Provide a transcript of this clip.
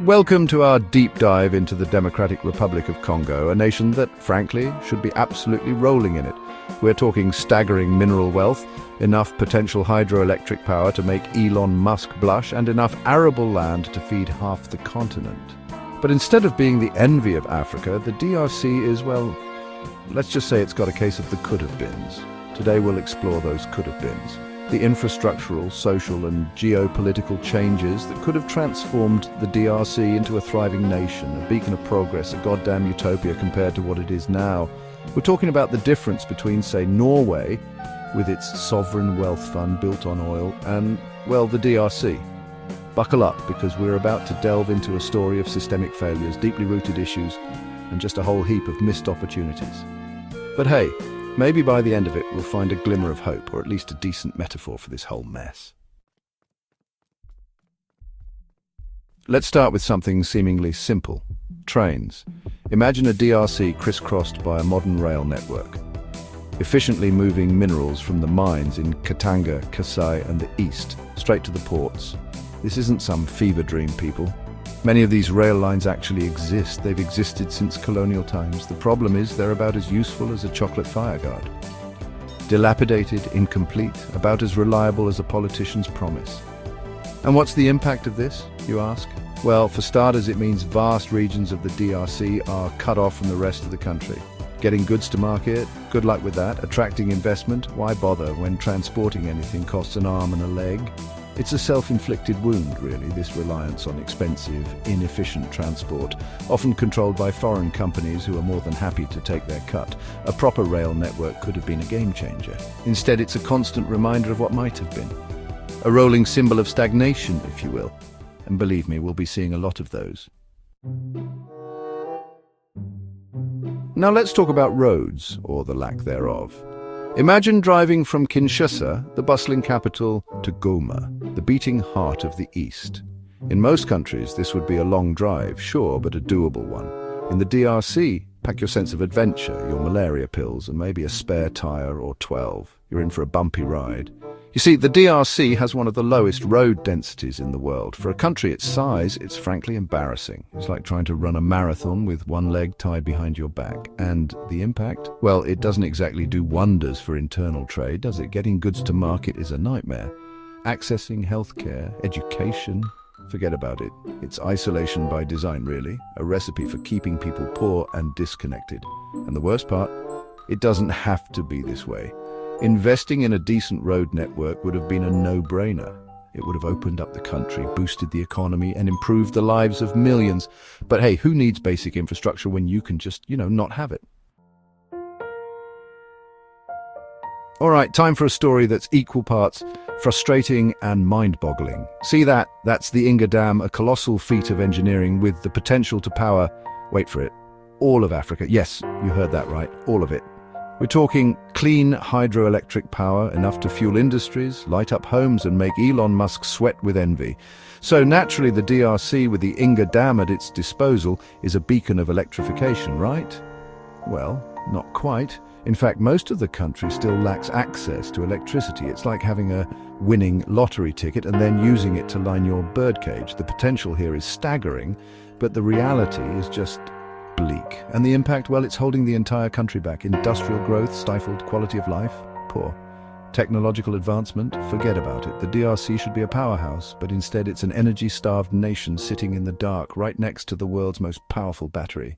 Welcome to our deep dive into the Democratic Republic of Congo, a nation that, frankly, should be absolutely rolling in it. We're talking staggering mineral wealth, enough potential hydroelectric power to make Elon Musk blush, and enough arable land to feed half the continent. But instead of being the envy of Africa, the DRC is, well, let's just say it's got a case of the could-have-beens. Today we'll explore those could-have-beens. The infrastructural, social and geopolitical changes that could have transformed the DRC into a thriving nation, a beacon of progress, a goddamn utopia compared to what it is now. We're talking about the difference between, say, Norway, with its sovereign wealth fund built on oil, and, well, the DRC. Buckle up, because we're about to delve into a story of systemic failures, deeply rooted issues, and just a whole heap of missed opportunities. But hey, maybe by the end of it we'll find a glimmer of hope, or at least a decent metaphor for this whole mess. Let's start with something seemingly simple. Trains. Imagine a DRC crisscrossed by a modern rail network, efficiently moving minerals from the mines in Katanga, Kasai and the east, straight to the ports. This isn't some fever dream, people. Many of these rail lines actually exist. They've existed since colonial times. The problem is they're about as useful as a chocolate fireguard. Dilapidated, incomplete, about as reliable as a politician's promise. And what's the impact of this, you ask? Well, for starters, it means vast regions of the DRC are cut off from the rest of the country. Getting goods to market, good luck with that. Attracting investment, why bother when transporting anything costs an arm and a leg? It's a self-inflicted wound, really, this reliance on expensive, inefficient transport, often controlled by foreign companies who are more than happy to take their cut. A proper rail network could have been a game changer. Instead, it's a constant reminder of what might have been. A rolling symbol of stagnation, if you will. And believe me, we'll be seeing a lot of those. Now let's talk about roads, or the lack thereof. Imagine driving from Kinshasa, the bustling capital, to Goma, the beating heart of the East. In most countries, this would be a long drive, sure, but a doable one. In the DRC, pack your sense of adventure, your malaria pills, and maybe a spare tire or 12. You're in for a bumpy ride. You see, the DRC has one of the lowest road densities in the world. For a country its size, it's frankly embarrassing. It's like trying to run a marathon with one leg tied behind your back. And the impact? Well, it doesn't exactly do wonders for internal trade, does it? Getting goods to market is a nightmare. Accessing healthcare, education, forget about it. It's isolation by design, really. A recipe for keeping people poor and disconnected. And the worst part? It doesn't have to be this way. Investing in a decent road network would have been a no-brainer. It would have opened up the country, boosted the economy, and improved the lives of millions. But hey, who needs basic infrastructure when you can just, not have it? All right, time for a story that's equal parts frustrating and mind-boggling. See that? That's the Inga Dam, a colossal feat of engineering with the potential to power, wait for it, all of Africa. Yes, you heard that right, all of it. We're talking clean hydroelectric power, enough to fuel industries, light up homes and make Elon Musk sweat with envy. So naturally the DRC, with the Inga Dam at its disposal, is a beacon of electrification, right? Well, not quite. In fact, most of the country still lacks access to electricity. It's like having a winning lottery ticket and then using it to line your birdcage. The potential here is staggering, but the reality is just bleak. And the impact, well, it's holding the entire country back. Industrial growth, stifled quality of life, poor. Technological advancement, forget about it. The DRC should be a powerhouse, but instead it's an energy-starved nation sitting in the dark right next to the world's most powerful battery.